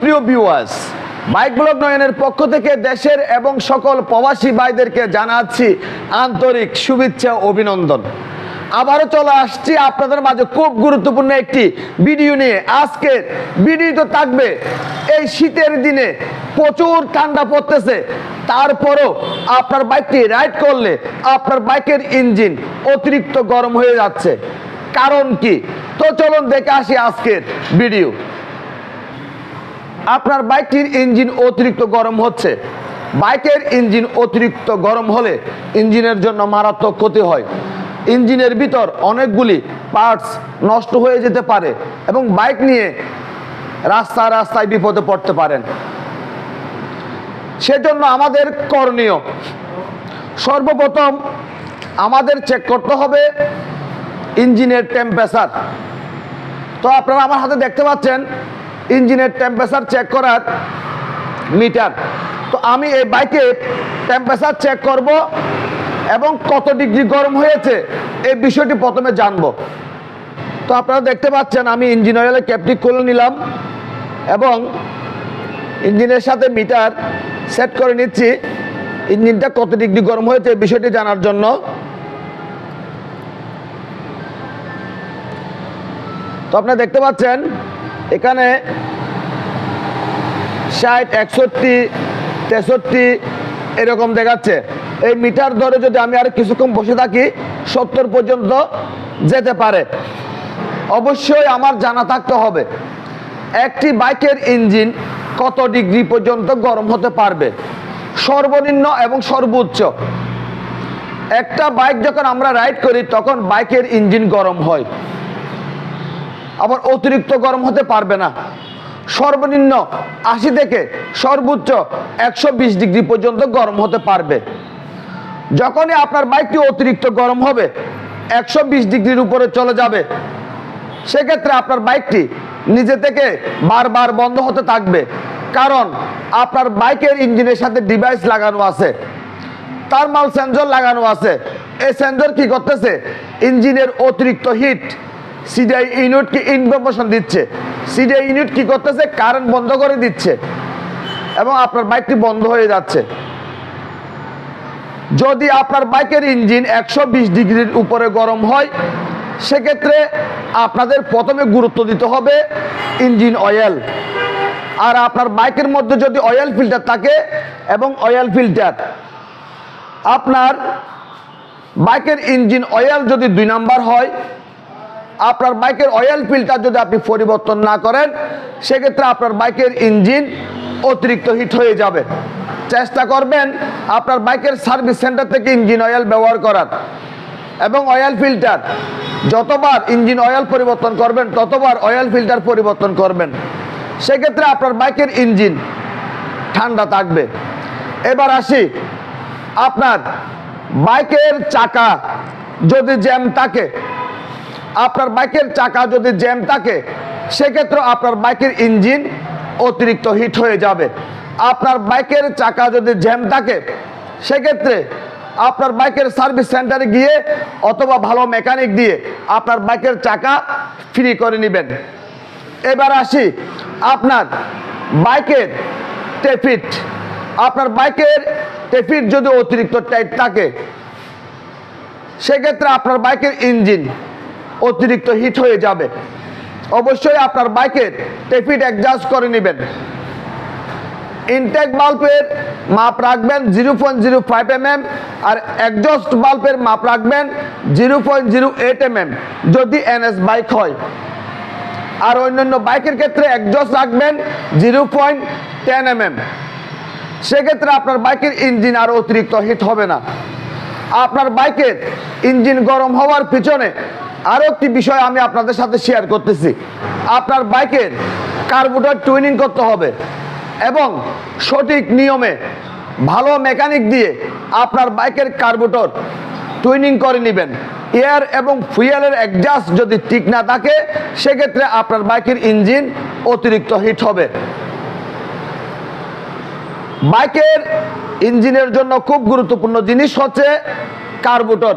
প্রিয় viewers, bike blog নয়নের পক্ষ থেকে দেশের এবং সকল প্রবাসী ভাইদেরকে জানাচ্ছি আন্তরিক শুভেচ্ছা ও অভিনন্দন। আবারও চলে আসছি আপনাদের মাঝে খুব গুরুত্বপূর্ণ একটি ভিডিও নিয়ে। আজকের ভিডিও থাকবে এই শীতের দিনে প্রচুর ঠান্ডা পড়তেছে, তারপরও আপনার বাইকটি রাইড করলে আপনার বাইকের ইঞ্জিন অতিরিক্ত গরম হয়ে যাচ্ছে। কারণ কি? তো চলুন দেখে আসি আজকের ভিডিও। আপনার বাইকটির ইঞ্জিন অতিরিক্ত গরম হচ্ছে। বাইকের ইঞ্জিন অতিরিক্ত গরম হলে ইঞ্জিনের জন্য মারাত্মক ক্ষতি হয়। ইঞ্জিনের ভিতর অনেকগুলি পার্টস নষ্ট হয়ে যেতে পারে এবং বাইক নিয়ে রাস্তায় বিপদে পড়তে পারেন। সেজন্য আমাদের করণীয়, সর্বপ্রথম আমাদের চেক করতে হবে ইঞ্জিনের টেম্পারেচার। তো আপনারা আমার হাতে দেখতে পাচ্ছেন ইঞ্জিনের টেম্পারেচার চেক করার মিটার। তো আমি এই বাইকের টেম্পারেচার চেক করব এবং কত ডিগ্রি গরম হয়েছে এই বিষয়টি প্রথমে জানব। তো আপনারা দেখতে পাচ্ছেন আমি ইঞ্জিন অয়েলের ক্যাপটি খুলে নিলাম এবং ইঞ্জিনের সাথে মিটার সেট করে নিচ্ছি ইঞ্জিনটা কত ডিগ্রি গরম হয়েছে এই বিষয়টি জানার জন্য। তো আপনারা দেখতে পাচ্ছেন এখানে 60, 61, 63 এরকম দেখাচ্ছে। এই মিটার ধরে যদি আমি আর কিছুক্ষণ বসে থাকি 70 পর্যন্ত যেতে পারে। অবশ্যই আমার জানা থাকতে হবে একটি বাইকের ইঞ্জিন কত ডিগ্রি পর্যন্ত গরম হতে পারবে, সর্বনিম্ন এবং সর্বোচ্চ। একটা বাইক যখন আমরা রাইড করি তখন বাইকের ইঞ্জিন গরম হয়, আবার অতিরিক্ত গরম হতে পারবে না। সর্বনিম্ন 80 থেকে সর্বোচ্চ 120 ডিগ্রি পর্যন্ত গরম হতে পারবে। যখনই আপনার বাইকটি অতিরিক্ত গরম হবে 120 ডিগ্রির উপরে চলে যাবে, সেক্ষেত্রে আপনার বাইকটি নিজে থেকে বারবার বন্ধ হতে থাকবে। কারণ আপনার বাইকের ইঞ্জিনের সাথে ডিভাইস লাগানো আছে, থার্মাল সেন্সর লাগানো আছে। এই সেন্সর কি করতেছে? ইঞ্জিনের অতিরিক্ত হিট সিডিআই ইউনিটকে ইনফরমেশন দিচ্ছে। সিডিআই ইউনিট কি করতেছে? কারেন্ট বন্ধ করে দিচ্ছে এবং আপনার বাইকটি বন্ধ হয়ে যাচ্ছে। যদি আপনার বাইকের ইঞ্জিন 120 ডিগ্রির উপরে গরম হয়, সেক্ষেত্রে আপনাদের প্রথমে গুরুত্ব দিতে হবে ইঞ্জিন অয়েল। আর আপনার বাইকের মধ্যে যদি অয়েল ফিল্টার থাকে এবং অয়েল ফিল্টার, আপনার বাইকের ইঞ্জিন অয়েল যদি 2 নাম্বার হয়, আপনার বাইকের অয়েল ফিল্টার যদি আপনি পরিবর্তন না করেন, সেক্ষেত্রে আপনার বাইকের ইঞ্জিন অতিরিক্ত হিট হয়ে যাবে। চেষ্টা করবেন আপনার বাইকের সার্ভিস সেন্টার থেকে ইঞ্জিন অয়েল ব্যবহার করার এবং অয়েল ফিল্টার। যতবার ইঞ্জিন অয়েল পরিবর্তন করবেন ততবার অয়েল ফিল্টার পরিবর্তন করবেন, সেক্ষেত্রে আপনার বাইকের ইঞ্জিন ঠান্ডা থাকবে। এবার আসি, আপনার বাইকের চাকা যদি জ্যাম থাকে, আপনার বাইকের চাকা যদি জ্যাম থাকে, সেক্ষেত্রে আপনার বাইকের ইঞ্জিন অতিরিক্ত হিট হয়ে যাবে। আপনার বাইকের চাকা যদি জ্যাম থাকে, সেক্ষেত্রে আপনার বাইকের সার্ভিস সেন্টারে গিয়ে অথবা ভালো মেকানিক দিয়ে আপনার বাইকের চাকা ফ্রি করে নেবেন। এবার আসি, আপনার বাইকের টেফিট। আপনার বাইকের টেফিট যদি অতিরিক্ত টাইট থাকে, সেক্ষেত্রে আপনার বাইকের ইঞ্জিন অতিরিক্ত হিট হয়ে যাবে। অবশ্যই আপনার বাইকের টেফিট অ্যাডজাস্ট করে নেবেন। ইনটেক বাল্বের মাপ রাখবেন 0.05 mm আর এক্সজস্ট বাল্বের মাপ রাখবেন 0.08 mm যদি এনএস বাইক হয়। আর অন্যান্য বাইকের ক্ষেত্রে এক্সজস্ট রাখবেন 0.10 mm। সেক্ষেত্রে আপনার বাইকের ইঞ্জিন আর অতিরিক্ত হিট হবে না। আপনার বাইকের ইঞ্জিন গরম হওয়ার পিছনে আরও একটি বিষয় আমি আপনাদের সাথে শেয়ার করতেছি। আপনার বাইকের কার্বোরেটর টুইনিং করতে হবে এবং সঠিক নিয়মে ভালো মেকানিক দিয়ে আপনার বাইকের কার্বোরেটর টুইনিং করে নেবেন। এয়ার এবং ফুয়েলের অ্যাডজাস্ট যদি ঠিক না থাকে, সেক্ষেত্রে আপনার বাইকের ইঞ্জিন অতিরিক্ত হিট হবে। বাইকের ইঞ্জিনের জন্য খুব গুরুত্বপূর্ণ জিনিস হচ্ছে কার্বোরেটর।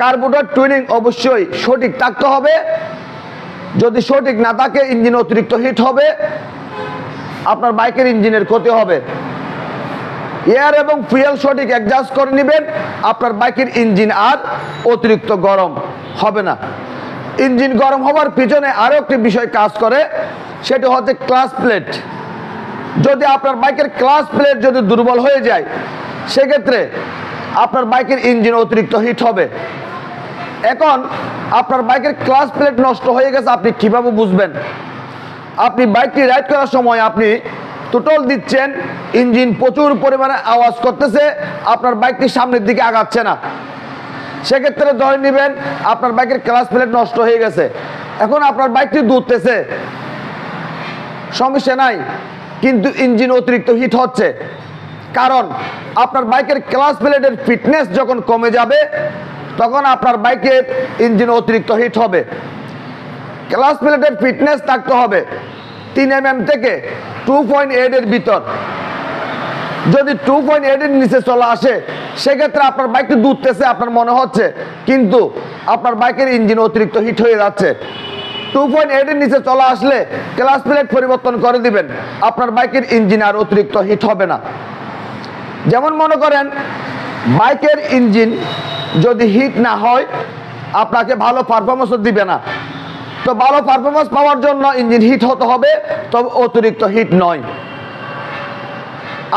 কার্বোরেটর টুইনিং অবশ্যই সঠিক থাকতে হবে। যদি সঠিক না থাকে ইঞ্জিন অতিরিক্ত হিট হবে আপনার বাইকের ইঞ্জিনের ক্ষতি হবে। এয়ার এবং ফুয়েল সঠিক অ্যাডজাস্ট করে নেবেন, আপনার বাইকের ইঞ্জিন আর অতিরিক্ত গরম হবে না। ইঞ্জিন গরম হওয়ার পিছনে আরও একটি বিষয় কাজ করে, সেটি হচ্ছে ক্লাচ প্লেট। যদি আপনার বাইকের ক্লাচ প্লেট যদি দুর্বল হয়ে যায়, সেক্ষেত্রে আপনার বাইকের ইঞ্জিন অতিরিক্ত হিট হবে। এখন আপনার বাইকের ক্লাচ প্লেট নষ্ট হয়ে গেছে, আপনি কীভাবে বুঝবেন? আপনি বাইকটি রাইড করার সময় আপনি টোটল দিচ্ছেন, ইঞ্জিন প্রচুর পরিমাণে আওয়াজ করতেছে, আপনার বাইকটি সামনের দিকে আগাচ্ছে না, সেক্ষেত্রে ধরে নেবেন আপনার বাইকের ক্লাচ প্লেট নষ্ট হয়ে গেছে। এখন আপনার বাইকটি দৌড়তেছে, সমস্যা নাই, কিন্তু ইঞ্জিন অতিরিক্ত হিট হচ্ছে, কারণ আপনার বাইকের ক্লাচ প্লেটের ফিটনেস যখন কমে যাবে, তখন আপনার বাইকের ইঞ্জিন অতিরিক্ত হিট হবে। ক্লাচ প্লেটের ফিটনেস থাকতে হবে 3 mm থেকে 2.8 এর ভিতর। যদি 2.8 এর নিচে চলে আসে, সেক্ষেত্রে আপনার বাইকটি দৌড়তেছে আপনার মনে হচ্ছে, কিন্তু আপনার বাইকের ইঞ্জিন অতিরিক্ত হিট হয়ে যাচ্ছে। 2.8 এর নিচে চলে আসলে ক্লাচ প্লেট পরিবর্তন করে দিবেন, আপনার বাইকের ইঞ্জিন আর অতিরিক্ত হিট হবে না। যেমন মনে করেন বাইকের ইঞ্জিন যদি হিট না হয়, আপনাকে ভালো পারফরমেন্সও দিবে না। তো ভালো পারফরমেন্স পাওয়ার জন্য ইঞ্জিন হিট হতে হবে, তবে অতিরিক্ত হিট নয়।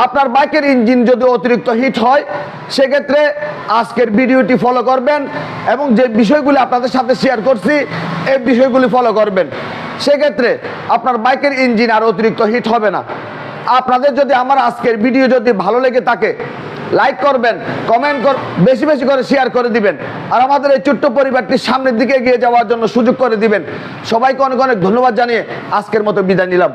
আপনার বাইকের ইঞ্জিন যদি অতিরিক্ত হিট হয়, সেক্ষেত্রে আজকের ভিডিওটি ফলো করবেন এবং যে বিষয়গুলি আপনাদের সাথে শেয়ার করছি এই বিষয়গুলি ফলো করবেন, সেক্ষেত্রে আপনার বাইকের ইঞ্জিন আর অতিরিক্ত হিট হবে না। আপনাদের যদি আমার আজকের ভিডিও যদি ভালো লেগে থাকে, লাইক করবেন, কমেন্ট বেশি বেশি করে শেয়ার করে দিবেন, আর আমাদের এই ছোট্ট পরিবারটি সামনের দিকে এগিয়ে যাওয়ার জন্য সুযোগ করে দিবেন। সবাইকে অনেক অনেক ধন্যবাদ জানিয়ে আজকের মতো বিদায় নিলাম।